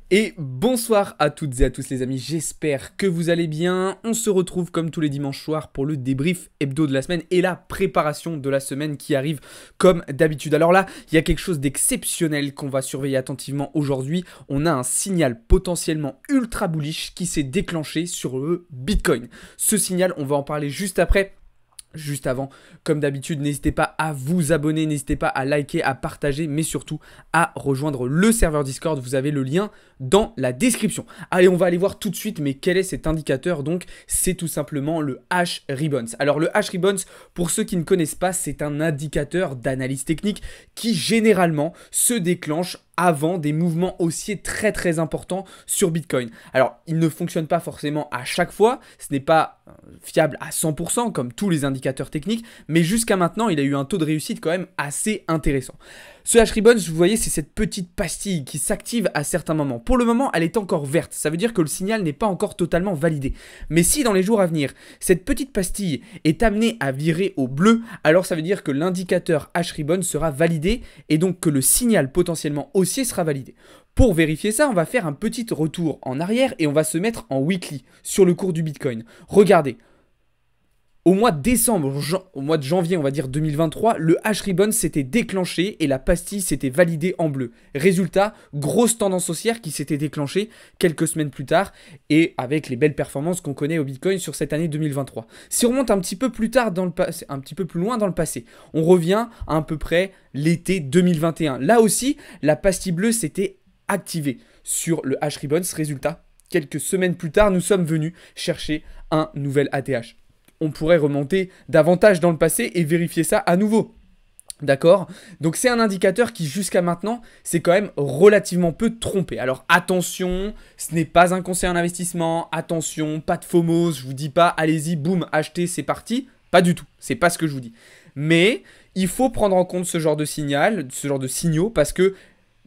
Et bonsoir à toutes et à tous les amis, j'espère que vous allez bien. On se retrouve comme tous les dimanches soirs pour le débrief hebdo de la semaine et la préparation de la semaine qui arrive comme d'habitude. Alors là, il y a quelque chose d'exceptionnel qu'on va surveiller attentivement aujourd'hui. On a un signal potentiellement ultra bullish qui s'est déclenché sur le Bitcoin. Ce signal, on va en parler juste après. Juste avant, comme d'habitude, n'hésitez pas à vous abonner, n'hésitez pas à liker, à partager, mais surtout à rejoindre le serveur Discord. Vous avez le lien dans la description. Allez, on va aller voir tout de suite, mais quel est cet indicateur? Donc, c'est tout simplement le H-Ribbons. Alors, le H-Ribbons, pour ceux qui ne connaissent pas, c'est un indicateur d'analyse technique qui généralement se déclenche avant des mouvements haussiers très importants sur Bitcoin. Alors, il ne fonctionne pas forcément à chaque fois, ce n'est pas fiable à 100% comme tous les indicateurs techniques, mais jusqu'à maintenant, il a eu un taux de réussite quand même assez intéressant. Ce H-Ribbons, vous voyez, c'est cette petite pastille qui s'active à certains moments. Pour le moment, elle est encore verte, ça veut dire que le signal n'est pas encore totalement validé. Mais si dans les jours à venir, cette petite pastille est amenée à virer au bleu, alors ça veut dire que l'indicateur H-Ribbons sera validé et donc que le signal potentiellement haussier sera validé. Pour vérifier ça, on va faire un petit retour en arrière et on va se mettre en weekly sur le cours du Bitcoin. Regardez. Au mois de décembre, au mois de janvier, on va dire 2023, le H-Ribbon s'était déclenché et la pastille s'était validée en bleu. Résultat, grosse tendance haussière qui s'était déclenchée quelques semaines plus tard et avec les belles performances qu'on connaît au Bitcoin sur cette année 2023. Si on remonte un petit peu plus tard dans le passé, un petit peu plus loin dans le passé, on revient à peu près l'été 2021. Là aussi, la pastille bleue s'était activée sur le H-Ribbon. Résultat, quelques semaines plus tard, nous sommes venus chercher un nouvel ATH. On pourrait remonter davantage dans le passé et vérifier ça à nouveau. D'accord? Donc c'est un indicateur qui jusqu'à maintenant s'est quand même relativement peu trompé. Alors attention, ce n'est pas un conseil en investissement, attention, pas de FOMO, je vous dis pas allez-y, boum, achetez, c'est parti. Pas du tout, c'est pas ce que je vous dis. Mais il faut prendre en compte ce genre de signal, ce genre de signaux parce que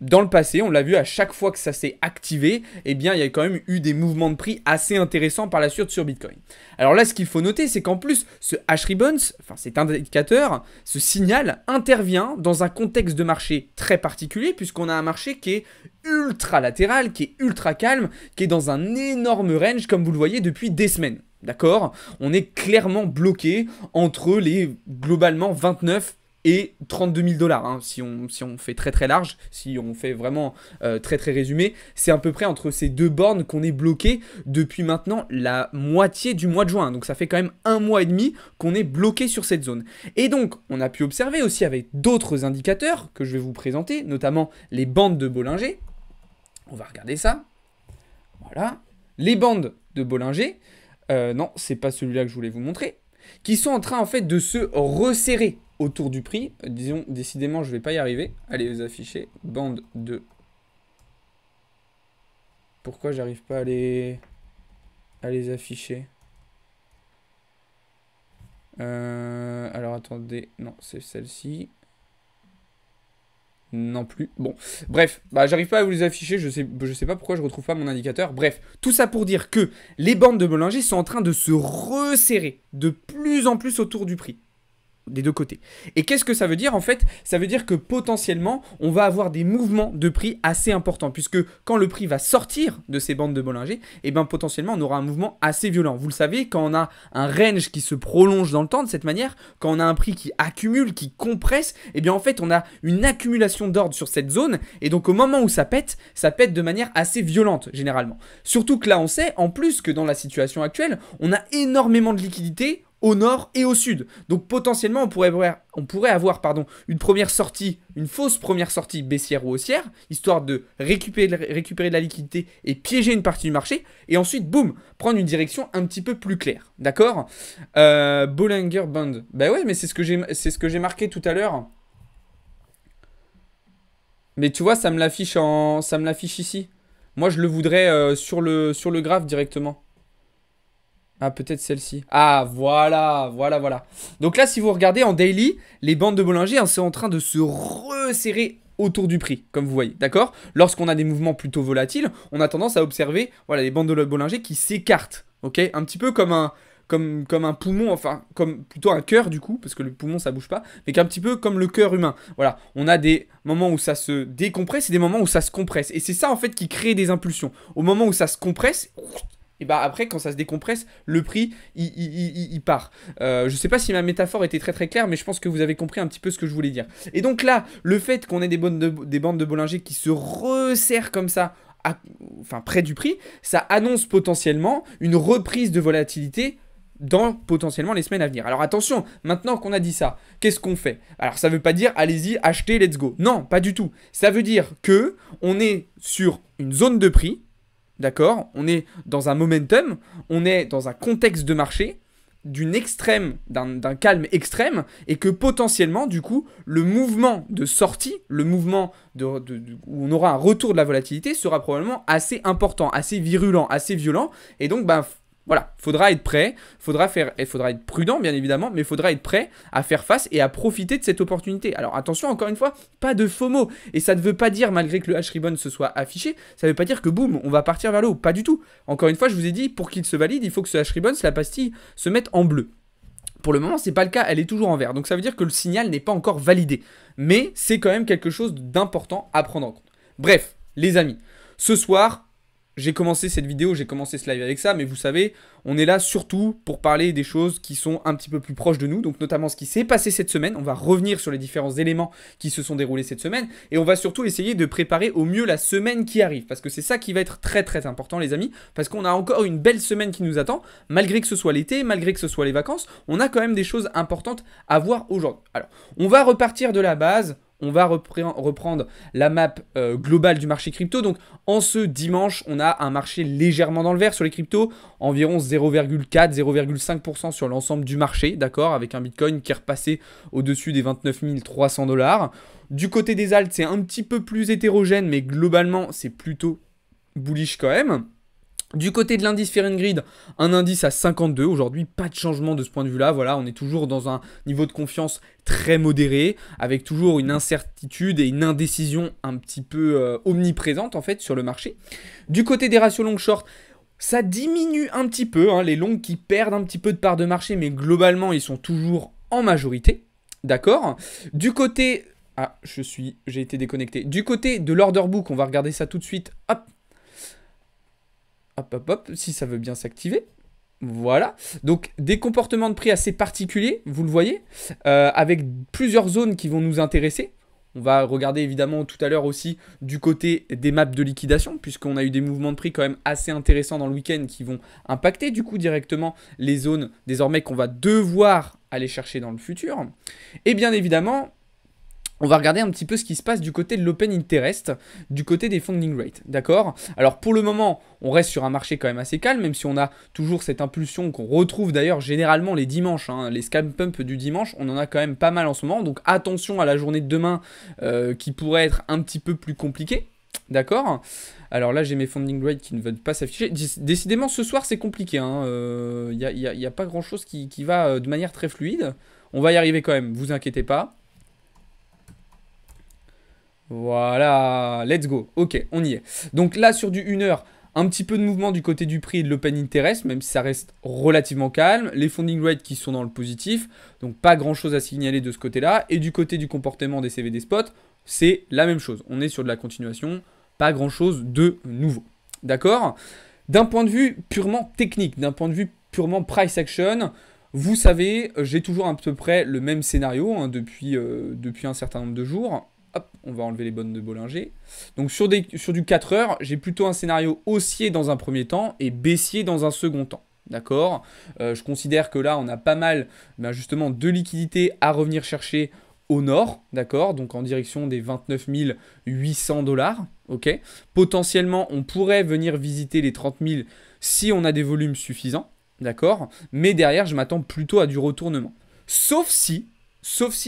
dans le passé, on l'a vu à chaque fois que ça s'est activé, eh bien, il y a quand même eu des mouvements de prix assez intéressants par la suite sur Bitcoin. Alors là, ce qu'il faut noter, c'est qu'en plus, ce H-Ribbons, enfin cet indicateur, ce signal intervient dans un contexte de marché très particulier, puisqu'on a un marché qui est ultra latéral, qui est ultra calme, qui est dans un énorme range, comme vous le voyez, depuis des semaines. D'accord? On est clairement bloqué entre les, globalement, 29 et 32 000 $, hein, si on fait très large, si on fait vraiment très résumé, c'est à peu près entre ces deux bornes qu'on est bloqué depuis maintenant la moitié du mois de juin. Donc ça fait quand même un mois et demi qu'on est bloqué sur cette zone. Et donc on a pu observer aussi avec d'autres indicateurs que je vais vous présenter, notamment les bandes de Bollinger. On va regarder ça. Voilà. Les bandes de Bollinger, non, c'est pas celui-là que je voulais vous montrer, qui sont en train en fait de se resserrer autour du prix. Disons, décidément, je vais pas y arriver. Allez, les afficher. Bande de... Pourquoi j'arrive pas à les afficher? Alors, attendez. Non, c'est celle-ci. Non plus. Bon, bref, j'arrive pas à vous les afficher, je sais pas pourquoi je retrouve pas mon indicateur. Bref, tout ça pour dire que les bandes de Bollinger sont en train de se resserrer de plus en plus autour du prix. Des deux côtés. Et qu'est-ce que ça veut dire en fait? Ça veut dire que potentiellement on va avoir des mouvements de prix assez importants puisque quand le prix va sortir de ces bandes de Bollinger, et bien potentiellement on aura un mouvement assez violent. Vous le savez, quand on a un range qui se prolonge dans le temps de cette manière, quand on a un prix qui accumule, qui compresse, et bien en fait on a une accumulation d'ordre sur cette zone et donc au moment où ça pète de manière assez violente généralement. Surtout que là on sait en plus que dans la situation actuelle, on a énormément de liquidités au nord et au sud. Donc potentiellement, on pourrait avoir une première sortie, une fausse première sortie baissière ou haussière, histoire de récupérer de la liquidité et piéger une partie du marché, et ensuite, boum, prendre une direction un petit peu plus claire. D'accord? Bollinger Band. Bah ouais, mais c'est ce que j'ai marqué tout à l'heure. Mais tu vois, ça me l'affiche ici. Moi, je le voudrais sur le graphe directement. Ah, peut-être celle-ci. Ah, voilà. Donc là, si vous regardez en daily, les bandes de Bollinger sont en train de se resserrer autour du prix, comme vous voyez, d'accord? Lorsqu'on a des mouvements plutôt volatiles, on a tendance à observer, voilà, les bandes de Bollinger qui s'écartent, ok? Un petit peu comme comme un poumon, enfin, comme plutôt un cœur du coup, parce que le poumon ça bouge pas, mais qu'un petit peu comme le cœur humain. Voilà, on a des moments où ça se décompresse et des moments où ça se compresse. Et c'est ça en fait qui crée des impulsions. Au moment où ça se compresse, et bah après quand ça se décompresse, le prix il part. Je sais pas si ma métaphore était très très claire, mais je pense que vous avez compris un petit peu ce que je voulais dire. Et donc là, le fait qu'on ait des bandes de Bollinger qui se resserrent comme ça, enfin près du prix, ça annonce potentiellement une reprise de volatilité dans potentiellement les semaines à venir. Alors attention, maintenant qu'on a dit ça, qu'est-ce qu'on fait? Alors ça veut pas dire allez-y, achetez, let's go. Non, pas du tout. Ça veut dire que on est sur une zone de prix, d'accord? On est dans un momentum, on est dans un contexte de marché d'une extrême, d'un calme extrême, et que potentiellement, du coup, le mouvement de sortie, le mouvement où on aura un retour de la volatilité sera probablement assez important, assez virulent, assez violent, et donc, ben, voilà, faudra être prêt, faudra être prudent bien évidemment, mais il faudra être prêt à faire face et à profiter de cette opportunité. Alors attention, encore une fois, pas de FOMO. Et ça ne veut pas dire, malgré que le H-Ribbon se soit affiché, ça ne veut pas dire que boum, on va partir vers le haut. Pas du tout. Encore une fois, je vous ai dit, pour qu'il se valide, il faut que ce H-Ribbon, la pastille, se mette en bleu. Pour le moment, c'est pas le cas, elle est toujours en vert. Donc ça veut dire que le signal n'est pas encore validé. Mais c'est quand même quelque chose d'important à prendre en compte. Bref, les amis, ce soir, j'ai commencé cette vidéo, j'ai commencé ce live avec ça, mais vous savez, on est là surtout pour parler des choses qui sont un petit peu plus proches de nous, donc notamment ce qui s'est passé cette semaine. On va revenir sur les différents éléments qui se sont déroulés cette semaine, et on va surtout essayer de préparer au mieux la semaine qui arrive, parce que c'est ça qui va être très très important les amis, parce qu'on a encore une belle semaine qui nous attend, malgré que ce soit l'été, malgré que ce soit les vacances, on a quand même des choses importantes à voir aujourd'hui. Alors, on va repartir de la base. On va reprendre la map globale du marché crypto. Donc en ce dimanche, on a un marché légèrement dans le vert sur les cryptos, environ 0,4-0,5% sur l'ensemble du marché, d'accord, avec un Bitcoin qui est repassé au-dessus des 29 300 $. Du côté des alts, c'est un petit peu plus hétérogène, mais globalement, c'est plutôt bullish quand même. Du côté de l'indice Fear & Greed, un indice à 52. Aujourd'hui, pas de changement de ce point de vue-là. Voilà, on est toujours dans un niveau de confiance très modéré, avec toujours une incertitude et une indécision un petit peu omniprésente en fait sur le marché. Du côté des ratios long-short, ça diminue un petit peu, hein, les longs qui perdent un petit peu de part de marché, mais globalement, ils sont toujours en majorité. D'accord? Du côté... Ah, j'ai été déconnecté. Du côté de l'order book, on va regarder ça tout de suite. Hop! Hop, hop, hop, si ça veut bien s'activer. Voilà. Donc, des comportements de prix assez particuliers, vous le voyez, avec plusieurs zones qui vont nous intéresser. On va regarder évidemment tout à l'heure aussi du côté des maps de liquidation, puisqu'on a eu des mouvements de prix quand même assez intéressants dans le week-end qui vont impacter du coup directement les zones désormais qu'on va devoir aller chercher dans le futur. Et bien évidemment... on va regarder un petit peu ce qui se passe du côté de l'open interest, du côté des funding rates, d'accord? Alors pour le moment, on reste sur un marché quand même assez calme, même si on a toujours cette impulsion qu'on retrouve d'ailleurs généralement les dimanches, hein, les scalp pumps du dimanche, on en a quand même pas mal en ce moment, donc attention à la journée de demain qui pourrait être un petit peu plus compliquée. D'accord. Alors là, j'ai mes funding rates qui ne veulent pas s'afficher. Décidément, ce soir, c'est compliqué. Il n'y a pas grand-chose qui va de manière très fluide. On va y arriver quand même, vous inquiétez pas. Voilà, let's go. Ok, on y est. Donc là, sur du 1 heure, un petit peu de mouvement du côté du prix et de l'open interest, même si ça reste relativement calme. Les funding rates qui sont dans le positif, donc pas grand-chose à signaler de ce côté-là. Et du côté du comportement des CVD spot, c'est la même chose. On est sur de la continuation, pas grand-chose de nouveau. D'accord? D'un point de vue purement technique, d'un point de vue purement price action, vous savez, j'ai toujours à peu près le même scénario hein, depuis un certain nombre de jours. Hop, on va enlever les bonnes de Bollinger. Donc sur du 4 heures, j'ai plutôt un scénario haussier dans un premier temps et baissier dans un second temps. D'accord? Je considère que là, on a pas mal justement de liquidités à revenir chercher au nord. D'accord? Donc en direction des 29 800 $. Ok? Potentiellement, on pourrait venir visiter les 30 000 si on a des volumes suffisants. D'accord? Mais derrière, je m'attends plutôt à du retournement. Sauf si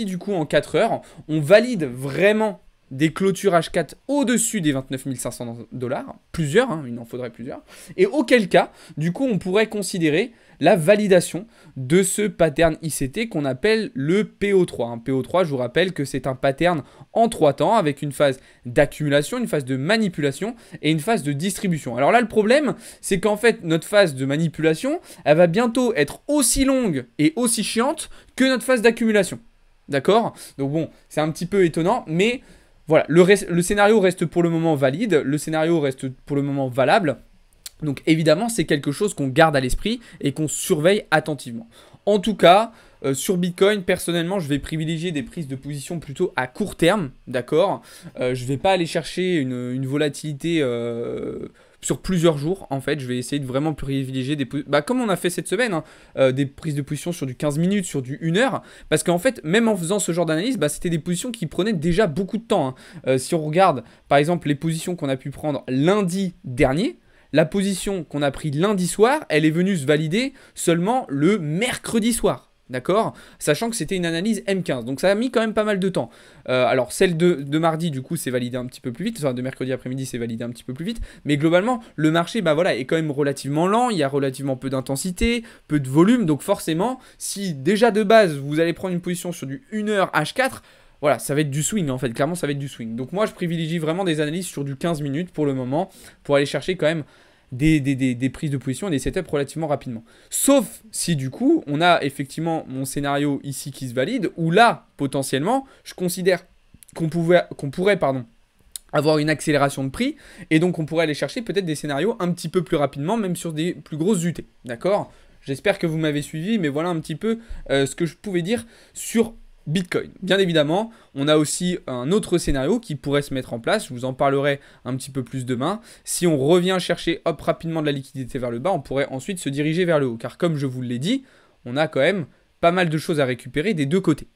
du coup en 4 heures, on valide vraiment des clôtures H4 au-dessus des 29 500 $, plusieurs, hein, il en faudrait plusieurs, et auquel cas, du coup, on pourrait considérer la validation de ce pattern ICT qu'on appelle le PO3. Un PO3, je vous rappelle que c'est un pattern en 3 temps avec une phase d'accumulation, une phase de manipulation et une phase de distribution. Alors là, le problème, c'est qu'en fait, notre phase de manipulation, elle va bientôt être aussi longue et aussi chiante que notre phase d'accumulation. D'accord? Donc bon, c'est un petit peu étonnant, mais voilà, le scénario reste pour le moment valide, le scénario reste pour le moment valable. Donc évidemment, c'est quelque chose qu'on garde à l'esprit et qu'on surveille attentivement. En tout cas, sur Bitcoin, personnellement, je vais privilégier des prises de position plutôt à court terme, d'accord. Je ne vais pas aller chercher une volatilité sur plusieurs jours, en fait. Je vais essayer de vraiment privilégier des comme on a fait cette semaine, hein, des prises de position sur du 15 minutes, sur du 1 heure. Parce qu'en fait, même en faisant ce genre d'analyse, c'était des positions qui prenaient déjà beaucoup de temps, hein. Si on regarde, par exemple, les positions qu'on a pu prendre lundi dernier, la position qu'on a pris lundi soir, elle est venue se valider seulement le mercredi soir. D'accord? Sachant que c'était une analyse M15. Donc ça a mis quand même pas mal de temps. Alors celle de mardi, du coup, c'est validé un petit peu plus vite. Enfin, de mercredi après-midi, c'est validé un petit peu plus vite. Mais globalement, le marché voilà, est quand même relativement lent. Il y a relativement peu d'intensité, peu de volume. Donc forcément, si déjà de base, vous allez prendre une position sur du 1 heure H4, voilà, ça va être du swing en fait, clairement ça va être du swing. Donc moi je privilégie vraiment des analyses sur du 15 minutes pour le moment, pour aller chercher quand même des prises de position et des setups relativement rapidement. Sauf si du coup on a effectivement mon scénario ici qui se valide, où là potentiellement je considère qu'on pourrait avoir une accélération de prix, et donc on pourrait aller chercher peut-être des scénarios un petit peu plus rapidement, même sur des plus grosses UT, d'accord? J'espère que vous m'avez suivi, mais voilà un petit peu ce que je pouvais dire sur Bitcoin. Bien évidemment, on a aussi un autre scénario qui pourrait se mettre en place, je vous en parlerai un petit peu plus demain. Si on revient chercher rapidement de la liquidité vers le bas, on pourrait ensuite se diriger vers le haut, car comme je vous l'ai dit, on a quand même pas mal de choses à récupérer des deux côtés.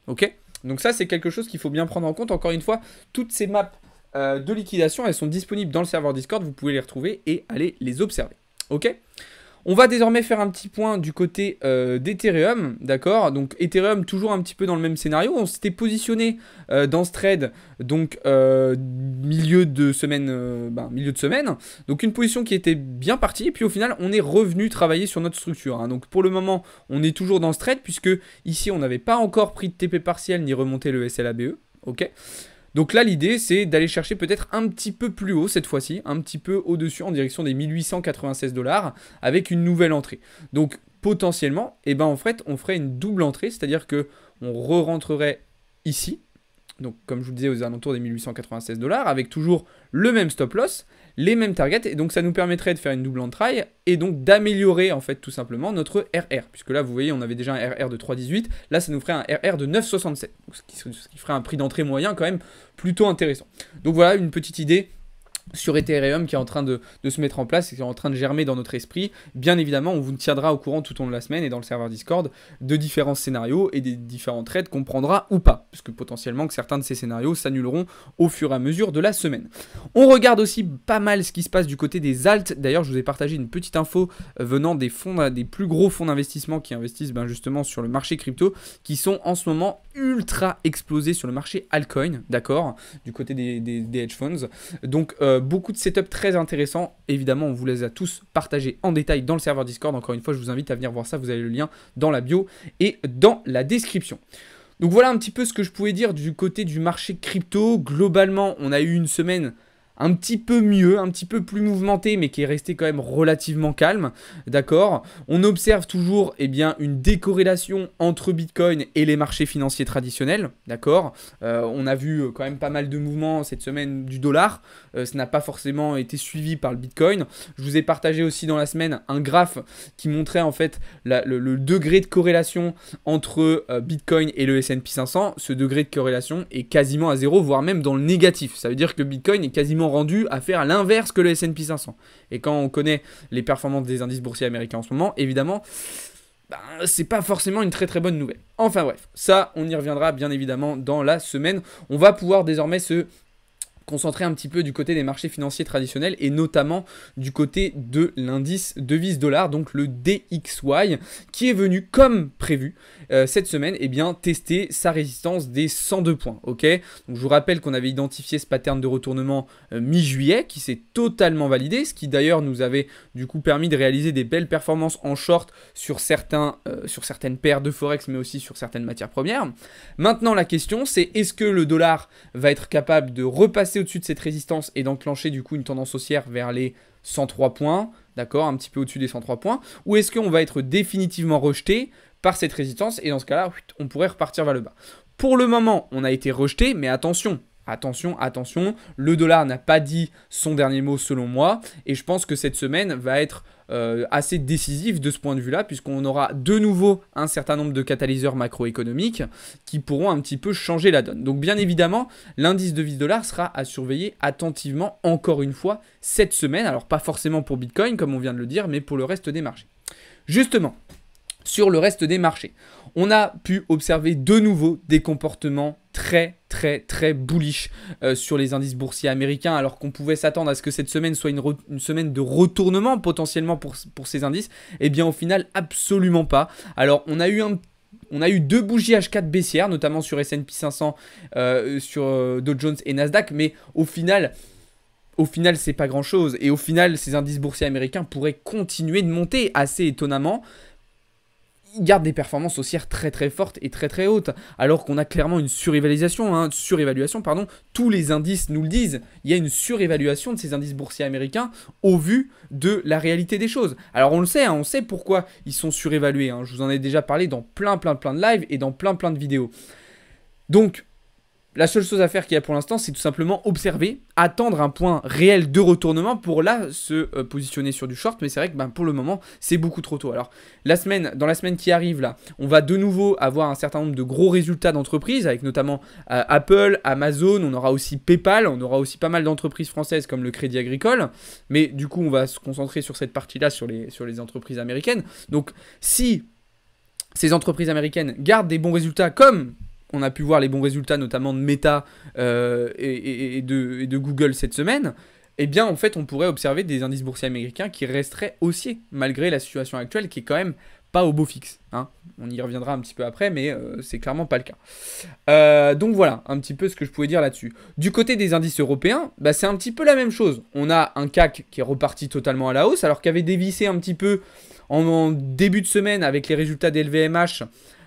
Ok? Donc ça, c'est quelque chose qu'il faut bien prendre en compte. Encore une fois, toutes ces maps de liquidation, elles sont disponibles dans le serveur Discord, vous pouvez les retrouver et aller les observer. Ok? On va désormais faire un petit point du côté d'Ethereum, d'accord? Donc Ethereum toujours un petit peu dans le même scénario. On s'était positionné dans ce trade, donc milieu de semaine, Donc une position qui était bien partie, et puis au final on est revenu travailler sur notre structure, hein. Donc pour le moment on est toujours dans ce trade, puisque ici on n'avait pas encore pris de TP partiel ni remonté le SLABE, ok? Donc là, l'idée, c'est d'aller chercher peut-être un petit peu plus haut cette fois-ci, un petit peu au-dessus en direction des 1896 $ avec une nouvelle entrée. Donc potentiellement, en fait, on ferait une double entrée, c'est-à-dire qu'on re-rentrerait ici, donc comme je vous le disais aux alentours des 1896 $, avec toujours le même stop loss, les mêmes targets, et donc ça nous permettrait de faire une double entrée et donc d'améliorer en fait tout simplement notre RR, puisque là vous voyez on avait déjà un RR de 3,18, là ça nous ferait un RR de 9,67, ce qui ferait un prix d'entrée moyen quand même plutôt intéressant. Donc voilà une petite idée sur Ethereum qui est en train de se mettre en place et qui est en train de germer dans notre esprit. Bien évidemment, on vous tiendra au courant tout au long de la semaine et dans le serveur Discord de différents scénarios et des différents trades qu'on prendra ou pas, parce que potentiellement que certains de ces scénarios s'annuleront au fur et à mesure de la semaine. On regarde aussi pas mal ce qui se passe du côté des alts. D'ailleurs, je vous ai partagé une petite info venant des plus gros fonds d'investissement qui investissent justement sur le marché crypto, qui sont en ce moment ultra explosés sur le marché altcoin, d'accord, du côté des hedge funds. Donc beaucoup de setups très intéressants. Évidemment, on vous les a tous partagés en détail dans le serveur Discord. Encore une fois, je vous invite à venir voir ça. Vous avez le lien dans la bio et dans la description. Donc voilà un petit peu ce que je pouvais dire du côté du marché crypto. Globalement, on a eu une semaine un petit peu mieux, un petit peu plus mouvementé, mais qui est resté quand même relativement calme, d'accord. On observe toujours une décorrélation entre Bitcoin et les marchés financiers traditionnels, d'accord. On a vu quand même pas mal de mouvements cette semaine du dollar, ça n'a pas forcément été suivi par le Bitcoin. Je vous ai partagé aussi dans la semaine un graphe qui montrait en fait le degré de corrélation entre Bitcoin et le S&P 500. Ce degré de corrélation est quasiment à zéro, voire même dans le négatif. Ça veut dire que Bitcoin est quasiment rendu à faire l'inverse que le S&P 500. Et quand on connaît les performances des indices boursiers américains en ce moment, évidemment, c'est pas forcément une très très bonne nouvelle. Enfin bref, ça on y reviendra bien évidemment dans la semaine. On va pouvoir désormais se concentré un petit peu du côté des marchés financiers traditionnels et notamment du côté de l'indice devise dollar, donc le DXY, qui est venu comme prévu cette semaine tester sa résistance des 102 points. Ok, donc je vous rappelle qu'on avait identifié ce pattern de retournement mi-juillet qui s'est totalement validé, ce qui d'ailleurs nous avait du coup permis de réaliser des belles performances en short sur certaines paires de forex mais aussi sur certaines matières premières. Maintenant la question c'est est-ce que le dollar va être capable de repasser au-dessus de cette résistance et d'enclencher du coup une tendance haussière vers les 103 points, d'accord, un petit peu au-dessus des 103 points, ou est-ce qu'on va être définitivement rejeté par cette résistance et dans ce cas-là, on pourrait repartir vers le bas. Pour le moment, on a été rejeté, mais attention, le dollar n'a pas dit son dernier mot selon moi et je pense que cette semaine va être assez décisive de ce point de vue-là puisqu'on aura de nouveau un certain nombre de catalyseurs macroéconomiques qui pourront un petit peu changer la donne. Donc bien évidemment, l'indice devise dollar sera à surveiller attentivement encore une fois cette semaine. Alors pas forcément pour Bitcoin comme on vient de le dire, mais pour le reste des marchés. Justement, sur le reste des marchés, on a pu observer de nouveau des comportements très bullish sur les indices boursiers américains, alors qu'on pouvait s'attendre à ce que cette semaine soit une semaine de retournement potentiellement pour ces indices. Et bien au final, absolument pas. Alors on a eu deux bougies H4 baissières, notamment sur S&P 500, sur Dow Jones et Nasdaq, mais au final, c'est pas grand chose. Et au final, ces indices boursiers américains pourraient continuer de monter assez étonnamment. Ils gardent des performances haussières très fortes et très hautes, alors qu'on a clairement une surévaluation, tous les indices nous le disent, il y a une surévaluation de ces indices boursiers américains au vu de la réalité des choses. Alors on le sait, on sait pourquoi ils sont surévalués, je vous en ai déjà parlé dans plein de lives et dans plein de vidéos. Donc, la seule chose à faire qu'il y a pour l'instant, c'est tout simplement observer, attendre un point réel de retournement pour là se positionner sur du short. Mais c'est vrai que pour le moment, c'est beaucoup trop tôt. Alors, dans la semaine qui arrive, là, on va de nouveau avoir un certain nombre de gros résultats d'entreprises, avec notamment Apple, Amazon, on aura aussi PayPal, on aura aussi pas mal d'entreprises françaises comme le Crédit Agricole. Mais du coup, on va se concentrer sur cette partie-là, sur les entreprises américaines. Donc, si ces entreprises américaines gardent des bons résultats comme on a pu voir les bons résultats notamment de Meta et de Google cette semaine, eh bien en fait on pourrait observer des indices boursiers américains qui resteraient haussiers malgré la situation actuelle qui est quand même pas au beau fixe. On y reviendra un petit peu après, mais c'est clairement pas le cas. Donc voilà un petit peu ce que je pouvais dire là-dessus. Du côté des indices européens, c'est un petit peu la même chose. On a un CAC qui est reparti totalement à la hausse alors qu'avait dévissé un petit peu en début de semaine avec les résultats des LVMH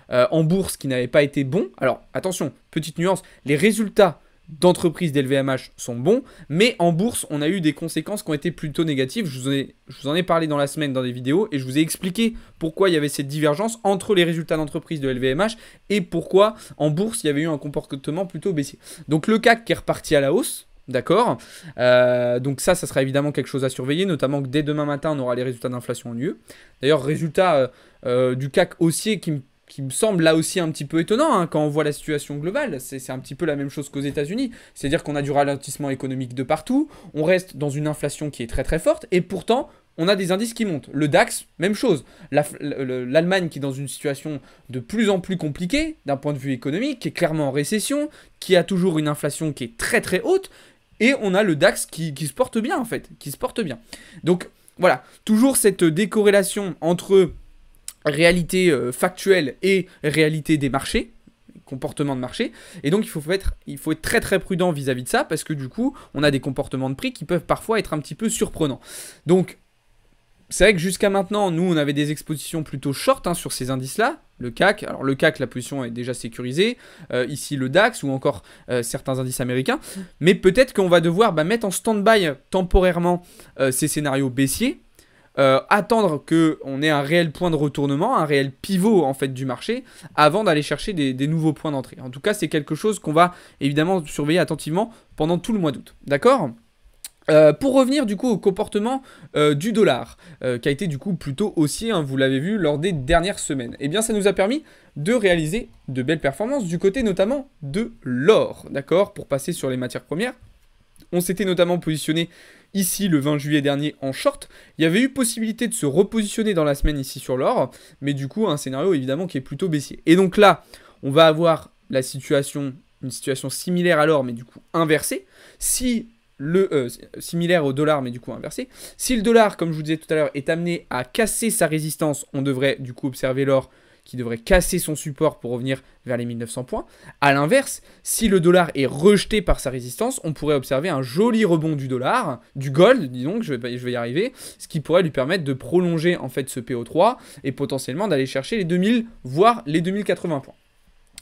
en bourse qui n'avait pas été bon. Alors attention, petite nuance, les résultats d'entreprises d'LVMH sont bons, mais en bourse, on a eu des conséquences qui ont été plutôt négatives. Je vous en ai parlé dans la semaine dans des vidéos et je vous ai expliqué pourquoi il y avait cette divergence entre les résultats d'entreprise de LVMH et pourquoi en bourse, il y avait eu un comportement plutôt baissier. Donc le CAC qui est reparti à la hausse, d'accord, donc ça sera évidemment quelque chose à surveiller, notamment que dès demain matin, on aura les résultats d'inflation en UE. D'ailleurs, résultat du CAC haussier qui me semble là aussi un petit peu étonnant quand on voit la situation globale. C'est un petit peu la même chose qu'aux États-Unis. C'est-à-dire qu'on a du ralentissement économique de partout, on reste dans une inflation qui est très forte, et pourtant, on a des indices qui montent. Le DAX, même chose. L'Allemagne qui est dans une situation de plus en plus compliquée d'un point de vue économique, qui est clairement en récession, qui a toujours une inflation qui est très haute, et on a le DAX qui se porte bien en fait, qui se porte bien. Donc voilà, toujours cette décorrélation entre réalité factuelle et réalité des marchés, comportement de marché, et donc il faut être très prudent vis-à-vis de ça, parce que du coup, on a des comportements de prix qui peuvent parfois être un petit peu surprenants. Donc, c'est vrai que jusqu'à maintenant, nous, on avait des expositions plutôt short sur ces indices-là, le CAC. Alors le CAC, la position est déjà sécurisée, ici le DAX ou encore certains indices américains, mais peut-être qu'on va devoir mettre en stand-by temporairement ces scénarios baissiers, attendre qu'on ait un réel point de retournement, un réel pivot en fait du marché, avant d'aller chercher des nouveaux points d'entrée. En tout cas, c'est quelque chose qu'on va évidemment surveiller attentivement pendant tout le mois d'août. D'accord ? Pour revenir du coup au comportement du dollar, qui a été du coup plutôt haussier, vous l'avez vu lors des dernières semaines, eh bien ça nous a permis de réaliser de belles performances du côté notamment de l'or, d'accord ? Pour passer sur les matières premières, on s'était notamment positionné ici le 20 juillet dernier en short. Il y avait eu possibilité de se repositionner dans la semaine ici sur l'or, mais du coup un scénario évidemment qui est plutôt baissier. Et donc là, on va avoir la situation une situation similaire à l'or, mais du coup inversée. Si similaire au dollar, mais du coup inversé. Si le dollar, comme je vous disais tout à l'heure, est amené à casser sa résistance, on devrait du coup observer l'or qui devrait casser son support pour revenir vers les 1900 points. A l'inverse, si le dollar est rejeté par sa résistance, on pourrait observer un joli rebond du dollar, du gold, disons, je vais y arriver, ce qui pourrait lui permettre de prolonger en fait ce PO3 et potentiellement d'aller chercher les 2000, voire les 2080 points.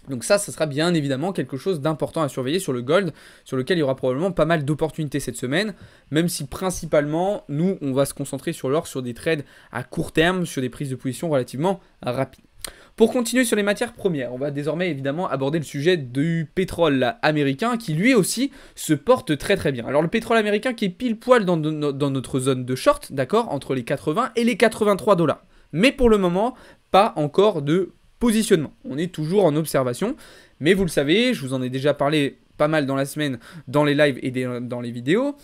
Donc ça sera bien évidemment quelque chose d'important à surveiller sur le gold, sur lequel il y aura probablement pas mal d'opportunités cette semaine, même si principalement, nous, on va se concentrer sur l'or, sur des trades à court terme, sur des prises de position relativement rapides. Pour continuer sur les matières premières, on va désormais évidemment aborder le sujet du pétrole américain qui lui aussi se porte très très bien. Alors le pétrole américain qui est pile poil dans notre zone de short, d'accord, entre les 80 et les 83 $. Mais pour le moment, pas encore de positionnement. On est toujours en observation, mais vous le savez, je vous en ai déjà parlé pas mal dans la semaine, dans les lives et dans les vidéos.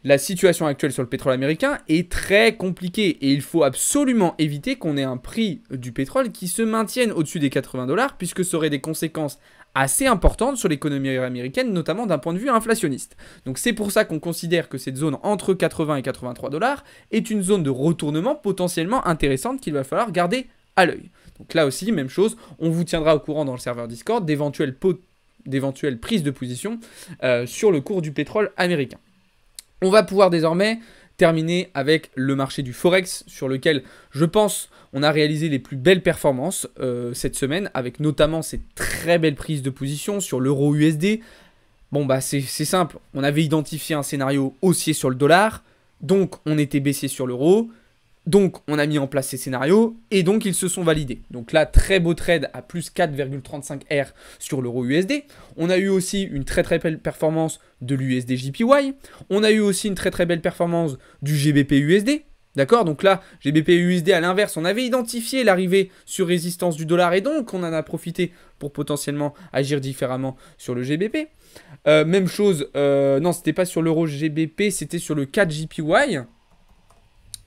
La situation actuelle sur le pétrole américain est très compliquée et il faut absolument éviter qu'on ait un prix du pétrole qui se maintienne au-dessus des 80 $, puisque ça aurait des conséquences assez importantes sur l'économie américaine, notamment d'un point de vue inflationniste. Donc c'est pour ça qu'on considère que cette zone entre 80 et 83 $ est une zone de retournement potentiellement intéressante qu'il va falloir garder à l'œil. Donc là aussi, même chose, on vous tiendra au courant dans le serveur Discord d'éventuelles prises de position sur le cours du pétrole américain. On va pouvoir désormais terminer avec le marché du Forex, sur lequel, je pense, on a réalisé les plus belles performances cette semaine, avec notamment ces très belles prises de position sur l'euro USD. Bon, bah c'est simple, on avait identifié un scénario haussier sur le dollar, donc on était baissier sur l'euro. Donc, on a mis en place ces scénarios et donc ils se sont validés. Donc là, très beau trade à plus 4,35 R sur l'euro USD. On a eu aussi une très très belle performance de l'USD JPY. On a eu aussi une très très belle performance du GBP USD. D'accord? Donc là, GBP USD à l'inverse, on avait identifié l'arrivée sur résistance du dollar et donc on en a profité pour potentiellement agir différemment sur le GBP. Même chose, non, c'était pas sur l'euro GBP, c'était sur le 4 JPY.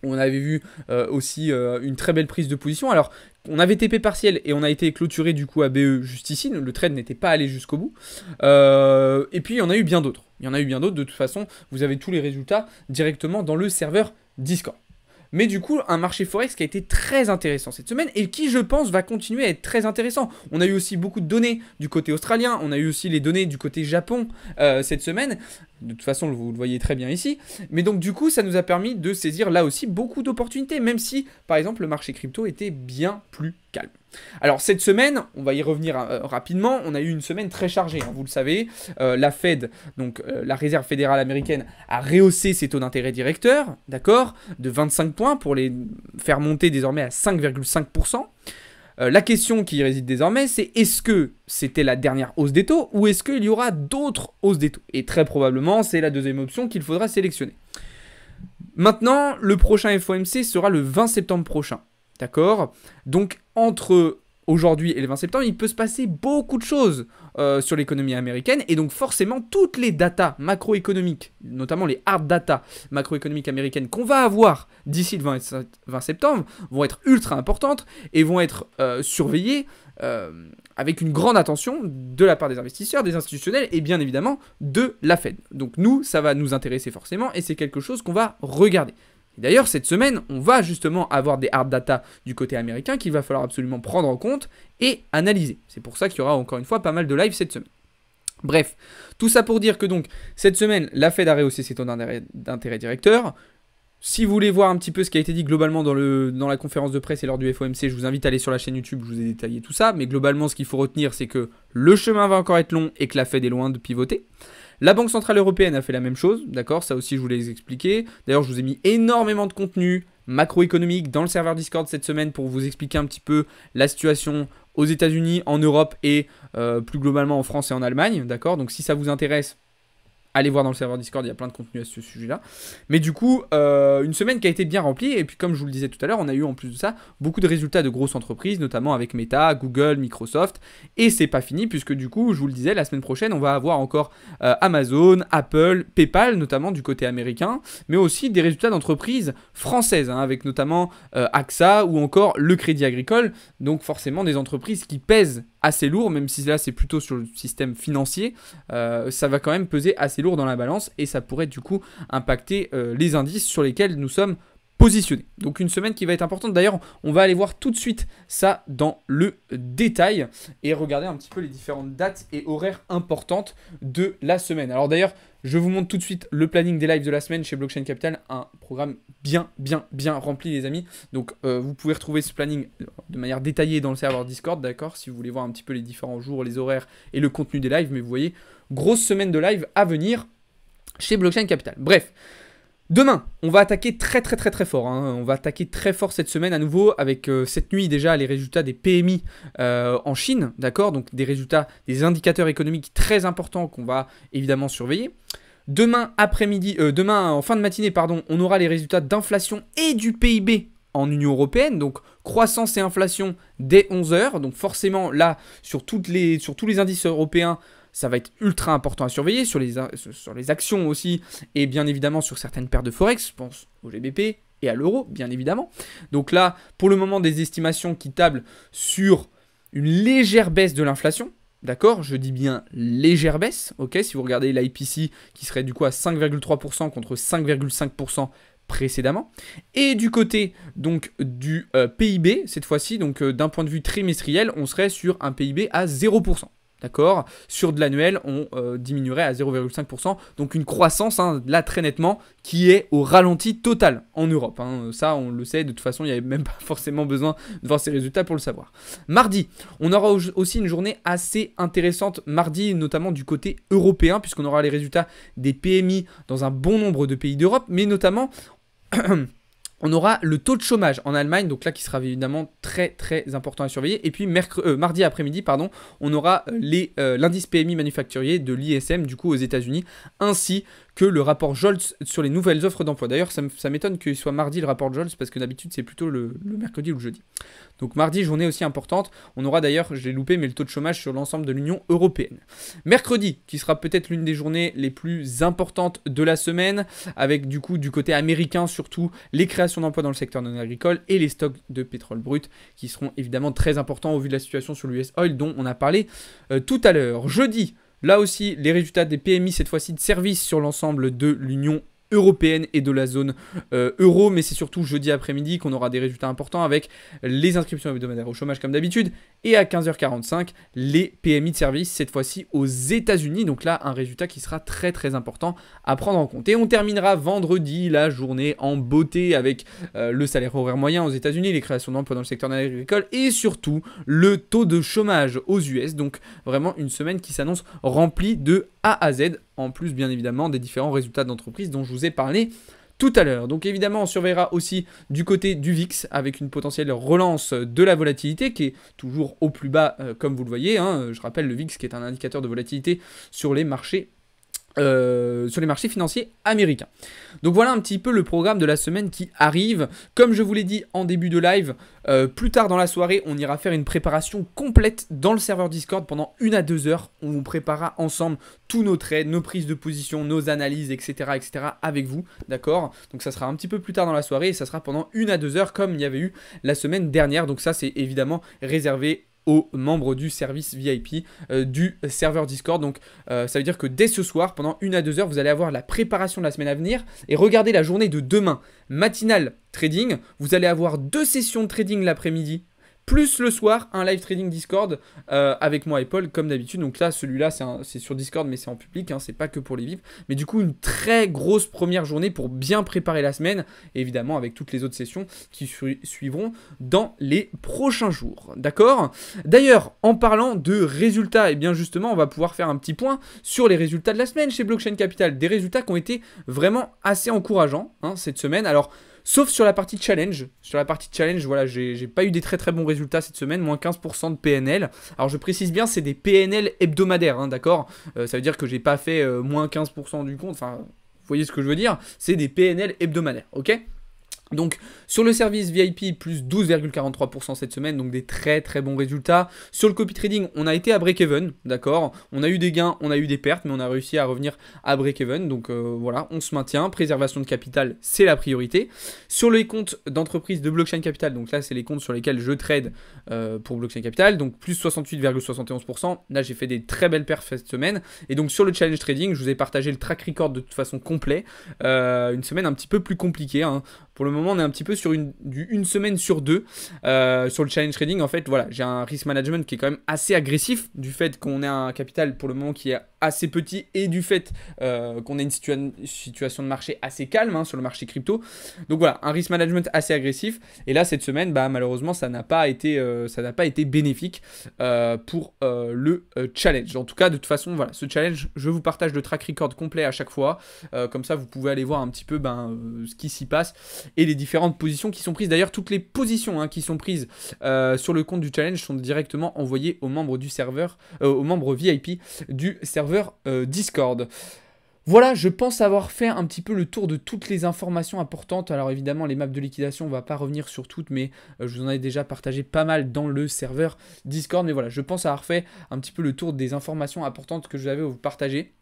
On avait vu aussi une très belle prise de position. Alors, on avait TP partiel et on a été clôturé du coup à BE juste ici. Le trade n'était pas allé jusqu'au bout. Et puis, il y en a eu bien d'autres. Il y en a eu bien d'autres. De toute façon, vous avez tous les résultats directement dans le serveur Discord. Mais du coup, un marché Forex qui a été très intéressant cette semaine et qui, je pense, va continuer à être très intéressant. On a eu aussi beaucoup de données du côté australien, on a eu aussi les données du côté Japon cette semaine. De toute façon, vous le voyez très bien ici. Mais donc, du coup, ça nous a permis de saisir là aussi beaucoup d'opportunités, même si, par exemple, le marché crypto était bien plus calme. Alors, cette semaine, on va y revenir rapidement, on a eu une semaine très chargée, hein, vous le savez. La Fed, donc la Réserve fédérale américaine, a rehaussé ses taux d'intérêt directeurs, d'accord, de 25 points pour les faire monter désormais à 5,5%. La question qui réside désormais, c'est est-ce que c'était la dernière hausse des taux ou est-ce qu'il y aura d'autres hausses des taux? Et très probablement, c'est la deuxième option qu'il faudra sélectionner. Maintenant, le prochain FOMC sera le 20 septembre prochain. D'accord? Donc, entre aujourd'hui et le 20 septembre, il peut se passer beaucoup de choses sur l'économie américaine. Et donc, forcément, toutes les datas macroéconomiques, notamment les hard data macroéconomiques américaines qu'on va avoir d'ici le 20 septembre, vont être ultra importantes et vont être surveillées avec une grande attention de la part des investisseurs, des institutionnels et bien évidemment de la Fed. Donc, nous, ça va nous intéresser forcément et c'est quelque chose qu'on va regarder. D'ailleurs, cette semaine, on va justement avoir des hard data du côté américain qu'il va falloir absolument prendre en compte et analyser. C'est pour ça qu'il y aura encore une fois pas mal de live cette semaine. Bref, tout ça pour dire que donc, cette semaine, la Fed a rehaussé ses taux d'intérêt directeur. Si vous voulez voir un petit peu ce qui a été dit globalement dans la conférence de presse et lors du FOMC, je vous invite à aller sur la chaîne YouTube, je vous ai détaillé tout ça. Mais globalement, ce qu'il faut retenir, c'est que le chemin va encore être long et que la Fed est loin de pivoter. La Banque Centrale Européenne a fait la même chose, d'accord, ça aussi je vous l'ai expliqué. D'ailleurs, je vous ai mis énormément de contenu macroéconomique dans le serveur Discord cette semaine pour vous expliquer un petit peu la situation aux États-Unis, en Europe et plus globalement en France et en Allemagne, d'accord. Donc si ça vous intéresse, Allez voir dans le serveur Discord, il y a plein de contenu à ce sujet-là. Mais du coup, une semaine qui a été bien remplie. Et puis comme je vous le disais tout à l'heure, on a eu en plus de ça beaucoup de résultats de grosses entreprises, notamment avec Meta, Google, Microsoft. Et c'est pas fini puisque du coup, je vous le disais, la semaine prochaine, on va avoir encore Amazon, Apple, PayPal, notamment du côté américain. Mais aussi des résultats d'entreprises françaises, hein, avec notamment AXA ou encore le Crédit Agricole. Donc forcément des entreprises qui pèsent assez lourd, même si là c'est plutôt sur le système financier, ça va quand même peser assez lourd dans la balance et ça pourrait du coup impacter les indices sur lesquels nous sommes positionnés. Donc une semaine qui va être importante. D'ailleurs, on va aller voir tout de suite ça dans le détail et regarder un petit peu les différentes dates et horaires importantes de la semaine. Alors d'ailleurs, je vous montre tout de suite le planning des lives de la semaine chez Blockchain Capital, un programme bien rempli les amis. Donc vous pouvez retrouver ce planning de manière détaillée dans le serveur Discord, d'accord, si vous voulez voir un petit peu les différents jours, les horaires et le contenu des lives. Mais vous voyez, grosse semaine de live à venir chez Blockchain Capital. Bref. Demain, on va attaquer très fort, hein. On va attaquer très fort cette semaine à nouveau avec cette nuit déjà les résultats des PMI en Chine, d'accord. Donc des résultats, des indicateurs économiques très importants qu'on va évidemment surveiller. Demain après-midi, demain en fin de matinée, pardon, on aura les résultats d'inflation et du PIB en Union Européenne, donc croissance et inflation dès 11 h. Donc forcément là, sur tous les indices européens, ça va être ultra important à surveiller, sur les actions aussi, et bien évidemment sur certaines paires de Forex, je pense au GBP et à l'euro, bien évidemment. Donc là, pour le moment, des estimations qui tablent sur une légère baisse de l'inflation, d'accord, je dis bien légère baisse, ok, si vous regardez l'IPC qui serait du coup à 5,3% contre 5,5% précédemment. Et du côté donc du PIB, cette fois-ci, donc d'un point de vue trimestriel, on serait sur un PIB à 0%. D'accord. Sur de l'annuel, on diminuerait à 0,5%. Donc une croissance, hein, là très nettement, qui est au ralenti total en Europe. Hein. Ça, on le sait. De toute façon, il n'y avait même pas forcément besoin de voir ces résultats pour le savoir. Mardi, on aura aussi une journée assez intéressante. Mardi, notamment du côté européen, puisqu'on aura les résultats des PMI dans un bon nombre de pays d'Europe, mais notamment... On aura le taux de chômage en Allemagne, donc là qui sera évidemment très important à surveiller. Et puis mardi après-midi, pardon, on aura l'indice PMI manufacturier de l'ISM du coup aux États-Unis, ainsi que le rapport Jolts sur les nouvelles offres d'emploi. D'ailleurs, ça m'étonne qu'il soit mardi le rapport Jolts parce que d'habitude c'est plutôt le mercredi ou le jeudi. Donc mardi, journée aussi importante. On aura d'ailleurs, je l'ai loupé, mais le taux de chômage sur l'ensemble de l'Union européenne. Mercredi, qui sera peut-être l'une des journées les plus importantes de la semaine, avec du coup du côté américain surtout les créations d'emplois dans le secteur non agricole et les stocks de pétrole brut qui seront évidemment très importants au vu de la situation sur l'US Oil dont on a parlé tout à l'heure. Jeudi, là aussi, les résultats des PMI, cette fois-ci de services sur l'ensemble de l'Union européenne et de la zone euro, mais c'est surtout jeudi après-midi qu'on aura des résultats importants avec les inscriptions hebdomadaires au chômage comme d'habitude et à 15h45 les PMI de service cette fois-ci aux États-Unis. Donc là un résultat qui sera très important à prendre en compte. Et on terminera vendredi la journée en beauté avec le salaire horaire moyen aux États-Unis, les créations d'emplois dans le secteur agricole et surtout le taux de chômage aux US. Donc vraiment une semaine qui s'annonce remplie de A à Z, en plus bien évidemment des différents résultats d'entreprise dont je vous ai parlé tout à l'heure. Donc évidemment on surveillera aussi du côté du VIX avec une potentielle relance de la volatilité qui est toujours au plus bas comme vous le voyez, hein. Je rappelle le VIX qui est un indicateur de volatilité sur les marchés financiers américains. Donc voilà un petit peu le programme de la semaine qui arrive. Comme je vous l'ai dit en début de live, plus tard dans la soirée, on ira faire une préparation complète dans le serveur Discord pendant 1 à 2 heures. On vous préparera ensemble tous nos trades, nos prises de position, nos analyses, etc. avec vous, d'accord. Donc ça sera un petit peu plus tard dans la soirée et ça sera pendant 1 à 2 heures comme il y avait eu la semaine dernière. Donc ça c'est évidemment réservé aux membres du service VIP du serveur Discord. Donc ça veut dire que dès ce soir, pendant 1 à 2 heures, vous allez avoir la préparation de la semaine à venir. Et regardez la journée de demain, matinale trading. Vous allez avoir 2 sessions de trading l'après-midi, plus le soir, un live trading Discord avec moi et Paul, comme d'habitude. Donc là, celui-là, c'est sur Discord, mais c'est en public, hein, c'est pas que pour les VIP. Mais du coup, une très grosse première journée pour bien préparer la semaine, évidemment avec toutes les autres sessions qui suivront dans les prochains jours. D'accord? D'ailleurs, en parlant de résultats, et bien justement, on va pouvoir faire un petit point sur les résultats de la semaine chez Blockchain Capital. Des résultats qui ont été vraiment assez encourageants cette semaine. Alors, Sauf sur la partie challenge. Sur la partie challenge, voilà, j'ai pas eu des très très bons résultats cette semaine, moins 15% de PNL. Alors je précise bien, c'est des PNL hebdomadaires, hein, d'accord. Ça veut dire que j'ai pas fait moins 15% du compte, enfin, vous voyez ce que je veux dire. C'est des PNL hebdomadaires, ok. Donc sur le service VIP, plus 12,43% cette semaine, donc des très très bons résultats. Sur le copy trading, on a été à break-even, d'accord. On a eu des gains, on a eu des pertes, mais on a réussi à revenir à break-even. Donc voilà, on se maintient. Préservation de capital, c'est la priorité. Sur les comptes d'entreprise de Blockchain Capital, donc là c'est les comptes sur lesquels je trade pour Blockchain Capital, donc plus 68,71%. Là j'ai fait des très belles perfs cette semaine. Et donc sur le challenge trading, je vous ai partagé le track record de toute façon complet. Une semaine un petit peu plus compliquée, hein. Pour le moment, on est un petit peu sur une semaine sur deux sur le challenge trading. En fait, voilà, j'ai un risk management qui est quand même assez agressif du fait qu'on ait un capital pour le moment qui est assez petit et du fait qu'on ait une situation de marché assez calme, hein, sur le marché crypto. Donc voilà, un risk management assez agressif. Et là, cette semaine, bah, malheureusement, ça n'a pas été bénéfique pour le challenge. En tout cas, de toute façon, voilà, ce challenge, je vous partage le track record complet à chaque fois. Comme ça, vous pouvez aller voir un petit peu ce qui s'y passe et les différentes positions qui sont prises. D'ailleurs, toutes les positions, hein, qui sont prises sur le compte du challenge sont directement envoyées aux membres du serveur, aux membres VIP du serveur Discord. Voilà, je pense avoir fait un petit peu le tour de toutes les informations importantes. Alors évidemment, les maps de liquidation, on ne va pas revenir sur toutes, mais je vous en ai déjà partagé pas mal dans le serveur Discord. Mais voilà, je pense avoir fait un petit peu le tour des informations importantes que je vais vous partager.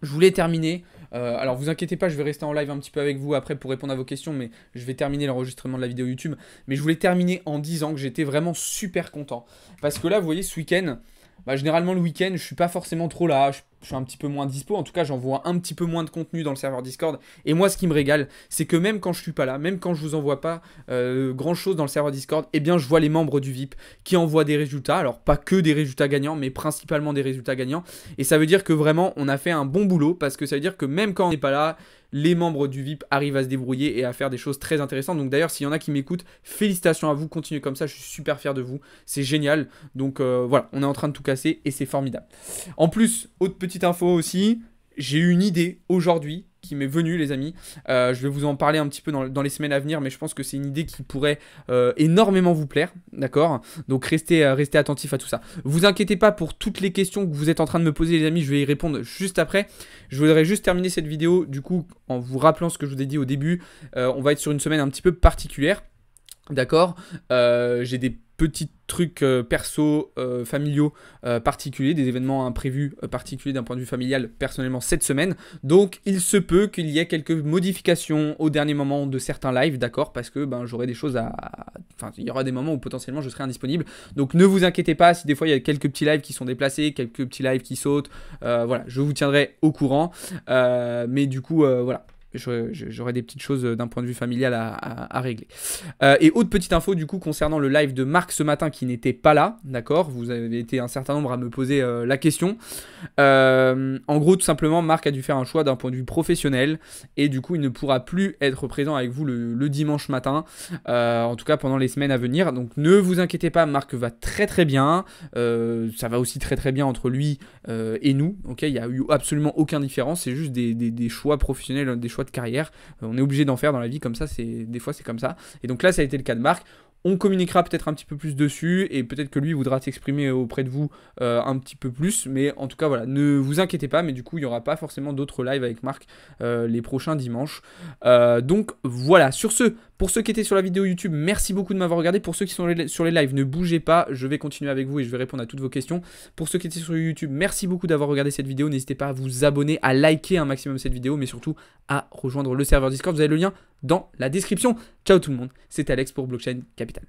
Je voulais terminer, alors vous inquiétez pas, je vais rester en live un petit peu avec vous après pour répondre à vos questions, mais je vais terminer l'enregistrement de la vidéo YouTube. Mais je voulais terminer en disant que j'étais vraiment super content. Parce que là, vous voyez, ce week-end, bah, généralement le week-end, je suis pas forcément trop là, je suis un petit peu moins dispo, en tout cas j'envoie un petit peu moins de contenu dans le serveur Discord. Et moi, ce qui me régale, c'est que même quand je suis pas là, même quand je vous envoie pas grand chose dans le serveur Discord, eh bien je vois les membres du VIP qui envoient des résultats. Alors pas que des résultats gagnants, mais principalement des résultats gagnants. Et ça veut dire que vraiment on a fait un bon boulot, parce que ça veut dire que même quand on n'est pas là, les membres du VIP arrivent à se débrouiller et à faire des choses très intéressantes. Donc d'ailleurs, s'il y en a qui m'écoutent, félicitations à vous, continuez comme ça, je suis super fier de vous, c'est génial. Donc voilà, on est en train de tout casser et c'est formidable. En plus, autre petite info aussi, j'ai eu une idée aujourd'hui qui m'est venue, les amis. Je vais vous en parler un petit peu dans les semaines à venir, mais je pense que c'est une idée qui pourrait énormément vous plaire, d'accord? Donc restez attentifs à tout ça. Vous inquiétez pas pour toutes les questions que vous êtes en train de me poser, les amis, je vais y répondre juste après. Je voudrais juste terminer cette vidéo, du coup, en vous rappelant ce que je vous ai dit au début. On va être sur une semaine un petit peu particulière, d'accord? J'ai des petits trucs perso, familiaux particuliers, des événements imprévus particuliers d'un point de vue familial personnellement cette semaine. Donc il se peut qu'il y ait quelques modifications au dernier moment de certains lives, d'accord, parce que j'aurai des choses enfin, il y aura des moments où potentiellement je serai indisponible. Donc ne vous inquiétez pas si des fois il y a quelques petits lives qui sont déplacés, quelques petits lives qui sautent. Voilà, je vous tiendrai au courant. Mais du coup, voilà. J'aurai des petites choses d'un point de vue familial à régler. Et autre petite info du coup concernant le live de Marc ce matin qui n'était pas là, d'accord. Vous avez été un certain nombre à me poser la question. En gros, tout simplement, Marc a dû faire un choix d'un point de vue professionnel et du coup il ne pourra plus être présent avec vous le dimanche matin, en tout cas pendant les semaines à venir. Donc ne vous inquiétez pas, Marc va très très bien. Ça va aussi très très bien entre lui et nous, ok. Il n'y a eu absolument aucune différence, c'est juste des choix professionnels, des choix de carrière. On est obligé d'en faire dans la vie comme ça, des fois c'est comme ça. Et donc là ça a été le cas de Marc. On communiquera peut-être un petit peu plus dessus et peut-être que lui voudra s'exprimer auprès de vous un petit peu plus. Mais en tout cas, voilà, ne vous inquiétez pas. Mais du coup, il n'y aura pas forcément d'autres lives avec Marc les prochains dimanches. Donc voilà, sur ce, pour ceux qui étaient sur la vidéo YouTube, merci beaucoup de m'avoir regardé. Pour ceux qui sont sur les lives, ne bougez pas. Je vais continuer avec vous et je vais répondre à toutes vos questions. Pour ceux qui étaient sur YouTube, merci beaucoup d'avoir regardé cette vidéo. N'hésitez pas à vous abonner, à liker un maximum cette vidéo, mais surtout à rejoindre le serveur Discord. Vous avez le lien dans la description. Ciao tout le monde, c'était Alex pour Blockchain Capital.